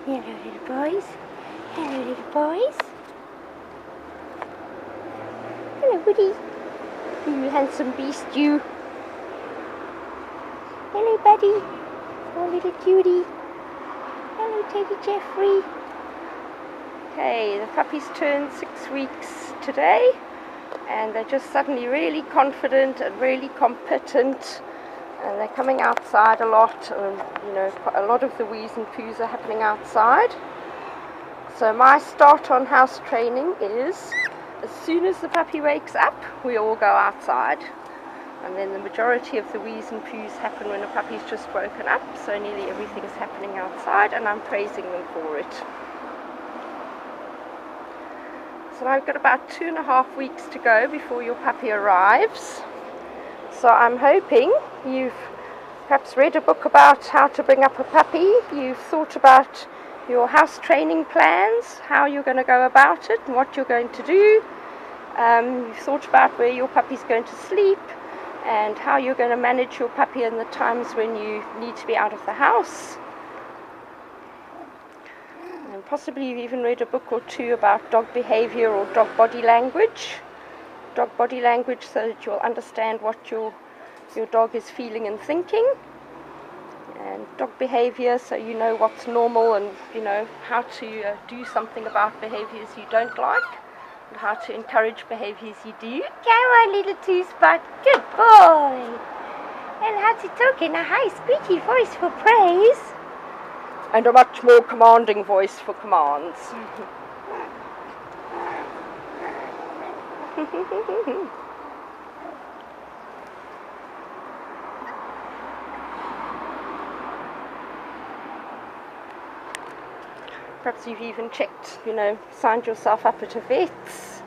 Hello, little boys. Hello, little boys. Hello, Woody. You handsome beast, you. Hello, buddy. Oh, little cutie. Hello, Teddy Jeffrey. Okay, the puppies turned 6 weeks today, and they're just suddenly really confident and really competent, and they're coming outside a lot, and a lot of the wheeze and poos are happening outside. So my start on house training is, as soon as the puppy wakes up, we all go outside, and then the majority of the wheeze and poos happen when the puppy's just woken up, so nearly everything is happening outside, and I'm praising them for it. So I've got about 2.5 weeks to go before your puppy arrives. So I'm hoping you've perhaps read a book about how to bring up a puppy, you've thought about your house training plans, how you're going to go about it and what you're going to do. You've thought about where your puppy's going to sleep and how you're going to manage your puppy in the times when you need to be out of the house. And possibly you've even read a book or two about dog behavior or dog body language. Dog body language, so that you'll understand what your dog is feeling and thinking. And dog behavior, so you know what's normal and you know how to do something about behaviors you don't like and how to encourage behaviors you do. Come on, little two-spot, good boy. And how's he talking? A high squeaky voice for praise and a much more commanding voice for commands. Perhaps you've even checked, signed yourself up at a vet's,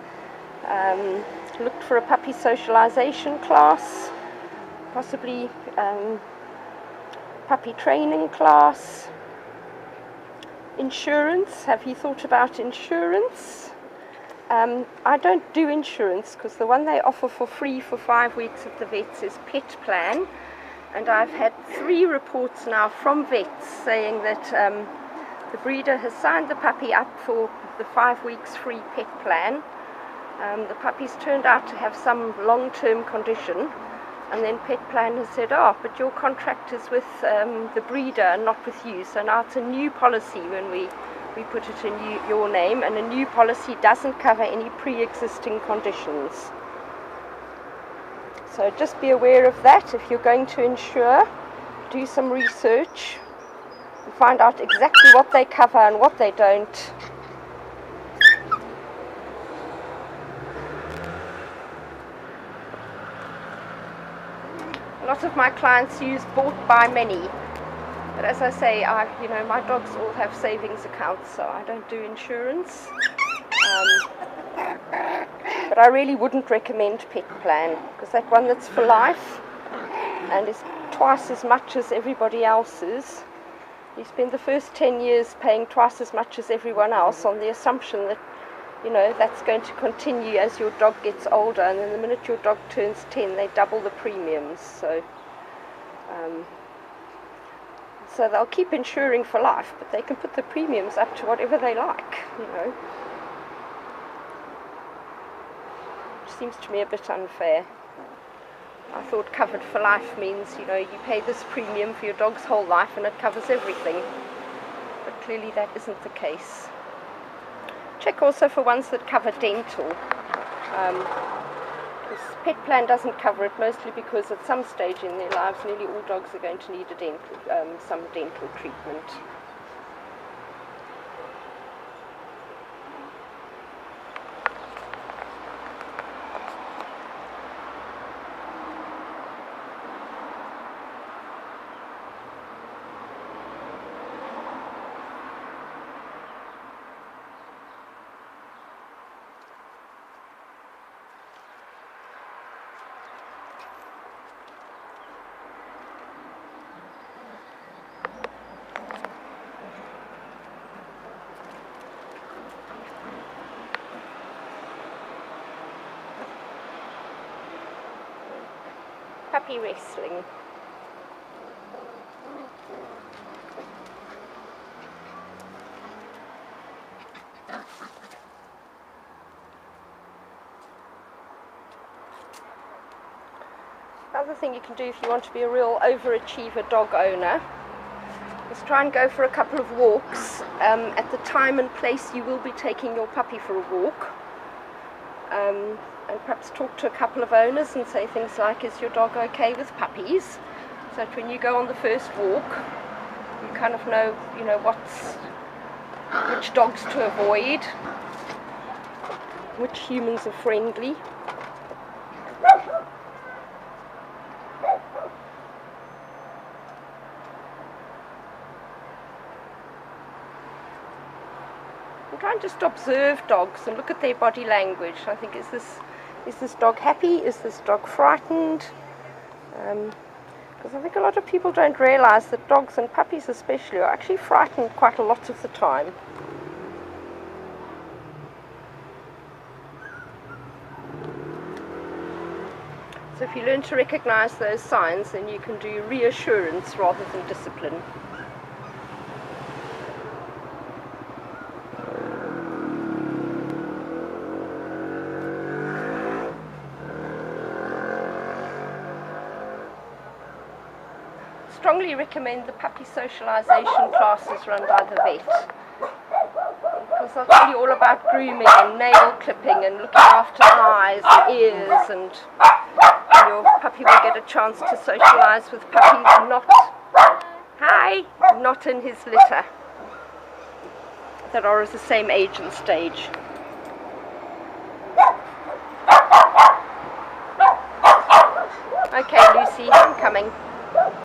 looked for a puppy socialization class, possibly puppy training class. Insurance, have you thought about insurance? I don't do insurance because the one they offer for free for 5 weeks at the vets is Pet Plan, and I've had 3 reports now from vets saying that the breeder has signed the puppy up for the 5 weeks free Pet Plan. The puppy's turned out to have some long-term condition, and then Pet Plan has said, but your contract is with the breeder and not with you, so now it's a new policy when we put it in your name, and a new policy doesn't cover any pre-existing conditions. So just be aware of that. If you're going to insure, do some research and find out exactly what they cover and what they don't. A lot of my clients use bought by many. But as I say, my dogs all have savings accounts, so I don't do insurance. But I really wouldn't recommend Pet Plan, because that one that's for life and is twice as much as everybody else's. You spend the first 10 years paying twice as much as everyone else on the assumption that, that's going to continue as your dog gets older, and then the minute your dog turns 10, they double the premiums. So they'll keep insuring for life, but they can put the premiums up to whatever they like, Which seems to me a bit unfair. I thought covered for life means, you pay this premium for your dog's whole life and it covers everything. But clearly that isn't the case. Check also for ones that cover dental. Because Pet Plan doesn't cover it, mostly because at some stage in their lives nearly all dogs are going to need some dental treatment. Puppy wrestling. Another thing you can do if you want to be a real overachiever dog owner is try and go for a couple of walks at the time and place you will be taking your puppy for a walk, and perhaps talk to a couple of owners and say things like, is your dog okay with puppies? So that when you go on the first walk, you kind of know, which dogs to avoid, which humans are friendly. And try and just observe dogs and look at their body language. I think, is this dog happy? Is this dog frightened? Because I think a lot of people don't realize that dogs, and puppies especially, are actually frightened quite a lot of the time. So if you learn to recognize those signs, then you can do reassurance rather than discipline. Strongly recommend the puppy socialization classes run by the vet, because that's really all about grooming and nail clipping and looking after eyes and ears, and your puppy will get a chance to socialize with puppies not in his litter, that are of the same age and stage. Okay, Lucy, I'm coming.